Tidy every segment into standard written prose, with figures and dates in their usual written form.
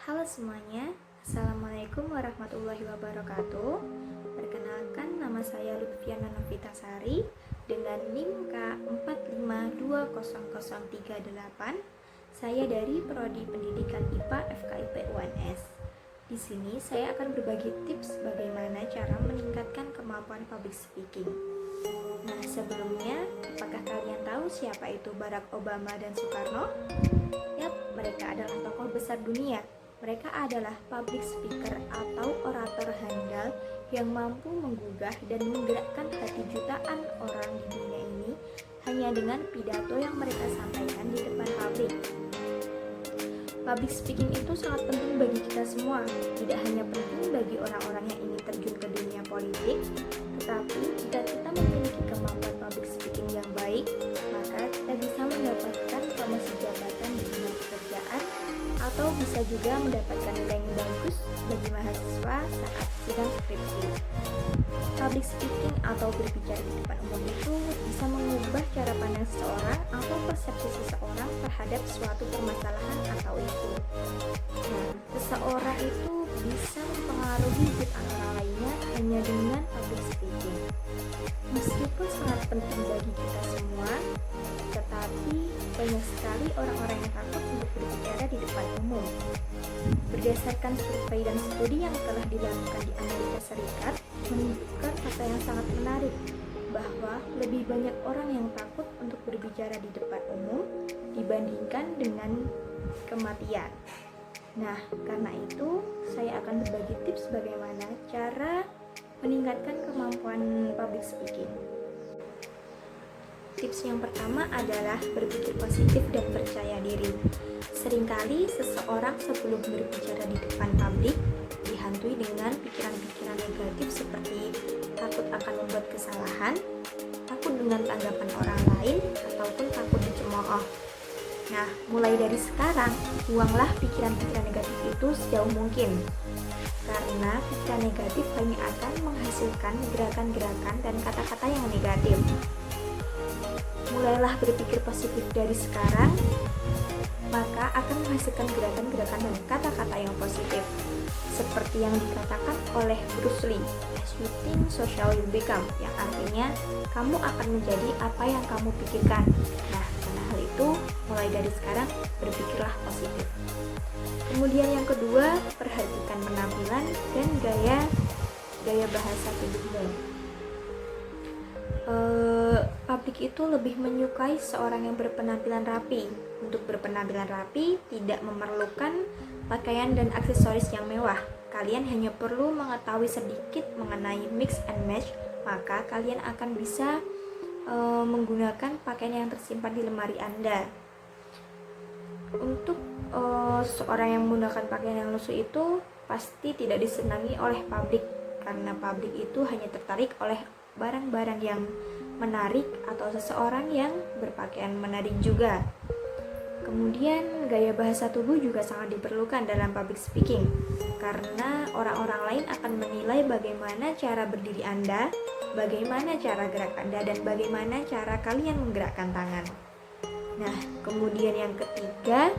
Halo semuanya, Assalamualaikum warahmatullahi wabarakatuh. Perkenalkan, nama saya Lutfiana Novitasari dengan NIM K45200038. Saya dari Prodi Pendidikan IPA FKIP UNS. Di sini saya akan berbagi tips bagaimana cara meningkatkan kemampuan public speaking. Nah, sebelumnya, apakah kalian tahu siapa itu Barack Obama dan Soekarno? Yap, mereka adalah tokoh besar dunia. Mereka adalah public speaker atau orator handal yang mampu menggugah dan menggerakkan hati jutaan orang di dunia ini hanya dengan pidato yang mereka sampaikan di depan publik. Public speaking itu sangat penting bagi kita semua, tidak hanya penting bagi orang-orang yang ingin terjun ke dunia politik, tetapi jika kita memiliki kemampuan public speaking yang baik, maka kita bisa mendapatkan promosi jabatan di dunia pekerjaan atau bisa juga mendapatkan nilai yang bagus bagi mahasiswa saat sidang skripsi. Public speaking atau berbicara di depan umum itu bisa mengubah cara pandang seseorang atau persepsi seseorang terhadap suatu permasalahan atau isu. Nah, seseorang itu bisa mempengaruhi jutaan orang lainnya hanya dengan public speaking. Meskipun sangat penting bagi kita semua, tetapi banyak sekali orang-orang yang takut untuk berbicara di depan umum. Berdasarkan survei dan studi yang telah dilakukan di Amerika Serikat, menunjukkan fakta yang sangat menarik bahwa lebih banyak orang yang takut untuk berbicara di depan umum dibandingkan dengan kematian. Nah, karena itu saya akan berbagi tips bagaimana cara meningkatkan kemampuan public speaking. Tips yang pertama adalah berpikir positif dan percaya diri. Seringkali seseorang sebelum berbicara di depan publik dihantui dengan pikiran-pikiran negatif seperti takut akan membuat kesalahan, takut dengan tanggapan orang lain, ataupun takut dicemooh. Nah, mulai dari sekarang, buanglah pikiran-pikiran negatif itu sejauh mungkin. Karena pikiran negatif hanya akan menghasilkan gerakan-gerakan dan kata-kata yang negatif. Mulailah berpikir positif dari sekarang, maka akan menghasilkan gerakan-gerakan dan kata-kata yang positif. Seperti yang dikatakan oleh Bruce Lee, as you think, so shall you become, yang artinya kamu akan menjadi apa yang kamu pikirkan. Nah, karena hal itu, mulai dari sekarang berpikirlah positif. Kemudian yang kedua, perhatikan penampilan dan gaya bahasa tubuhmu. Publik itu lebih menyukai seorang yang berpenampilan rapi. Untuk berpenampilan rapi tidak memerlukan pakaian dan aksesoris yang mewah. Kalian hanya perlu mengetahui sedikit mengenai mix and match, maka kalian akan bisa menggunakan pakaian yang tersimpan di lemari Anda. Untuk seorang yang menggunakan pakaian yang lusuh itu pasti tidak disenangi oleh publik, karena publik itu hanya tertarik oleh barang-barang yang menarik atau seseorang yang berpakaian menarik juga. Kemudian gaya bahasa tubuh juga sangat diperlukan dalam public speaking, karena orang-orang lain akan menilai bagaimana cara berdiri Anda, bagaimana cara gerak Anda, dan bagaimana cara kalian menggerakkan tangan. Nah, kemudian yang ketiga,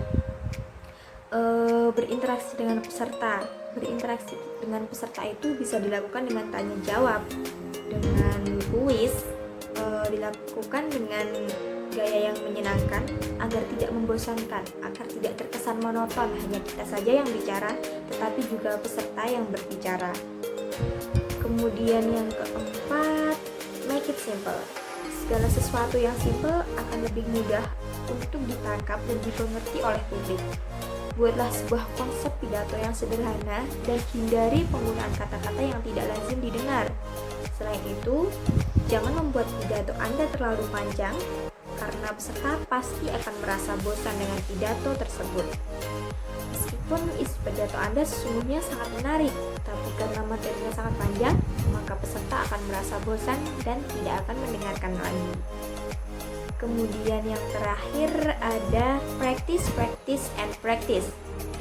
berinteraksi dengan peserta. Berinteraksi dengan peserta itu bisa dilakukan dengan tanya jawab, dengan kuis, dilakukan dengan gaya yang menyenangkan agar tidak membosankan, agar tidak terkesan monoton hanya kita saja yang bicara, tetapi juga peserta yang berbicara. Kemudian yang keempat, make it simple. Segala sesuatu yang simple akan lebih mudah untuk ditangkap dan dimengerti oleh publik. Buatlah sebuah konsep pidato yang sederhana dan hindari penggunaan kata-kata yang tidak lazim didengar. Selain itu, jangan membuat pidato Anda terlalu panjang, karena peserta pasti akan merasa bosan dengan pidato tersebut. Meskipun isi pidato Anda sesungguhnya sangat menarik, tapi karena materinya sangat panjang, maka peserta akan merasa bosan dan tidak akan mendengarkan lagi. Kemudian yang terakhir ada practice, and practice.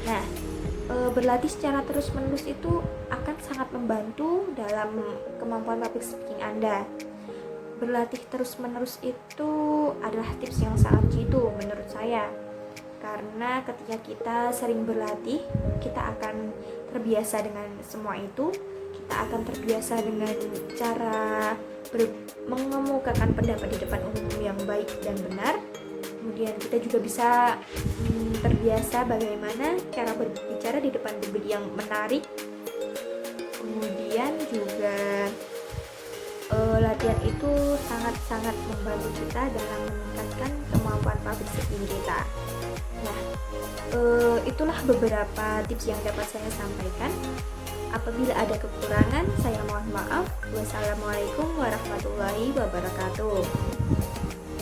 Nah, berlatih secara terus-menerus itu akan sangat membantu dalam kemampuan public speaking Anda. Berlatih terus-menerus itu adalah tips yang sangat jitu menurut saya. karena ketika kita sering berlatih, kita akan terbiasa dengan semua itu. Kita akan terbiasa dengan cara mengemukakan pendapat di depan umum yang baik dan benar. Kemudian kita juga bisa terbiasa bagaimana cara berbicara di depan publik yang menarik. Kemudian juga latihan itu sangat-sangat membantu kita dalam meningkatkan kemampuan public speaking kita. Nah, itulah beberapa tips yang dapat saya sampaikan. Apabila ada kekurangan, saya mohon maaf. Wassalamualaikum warahmatullahi wabarakatuh.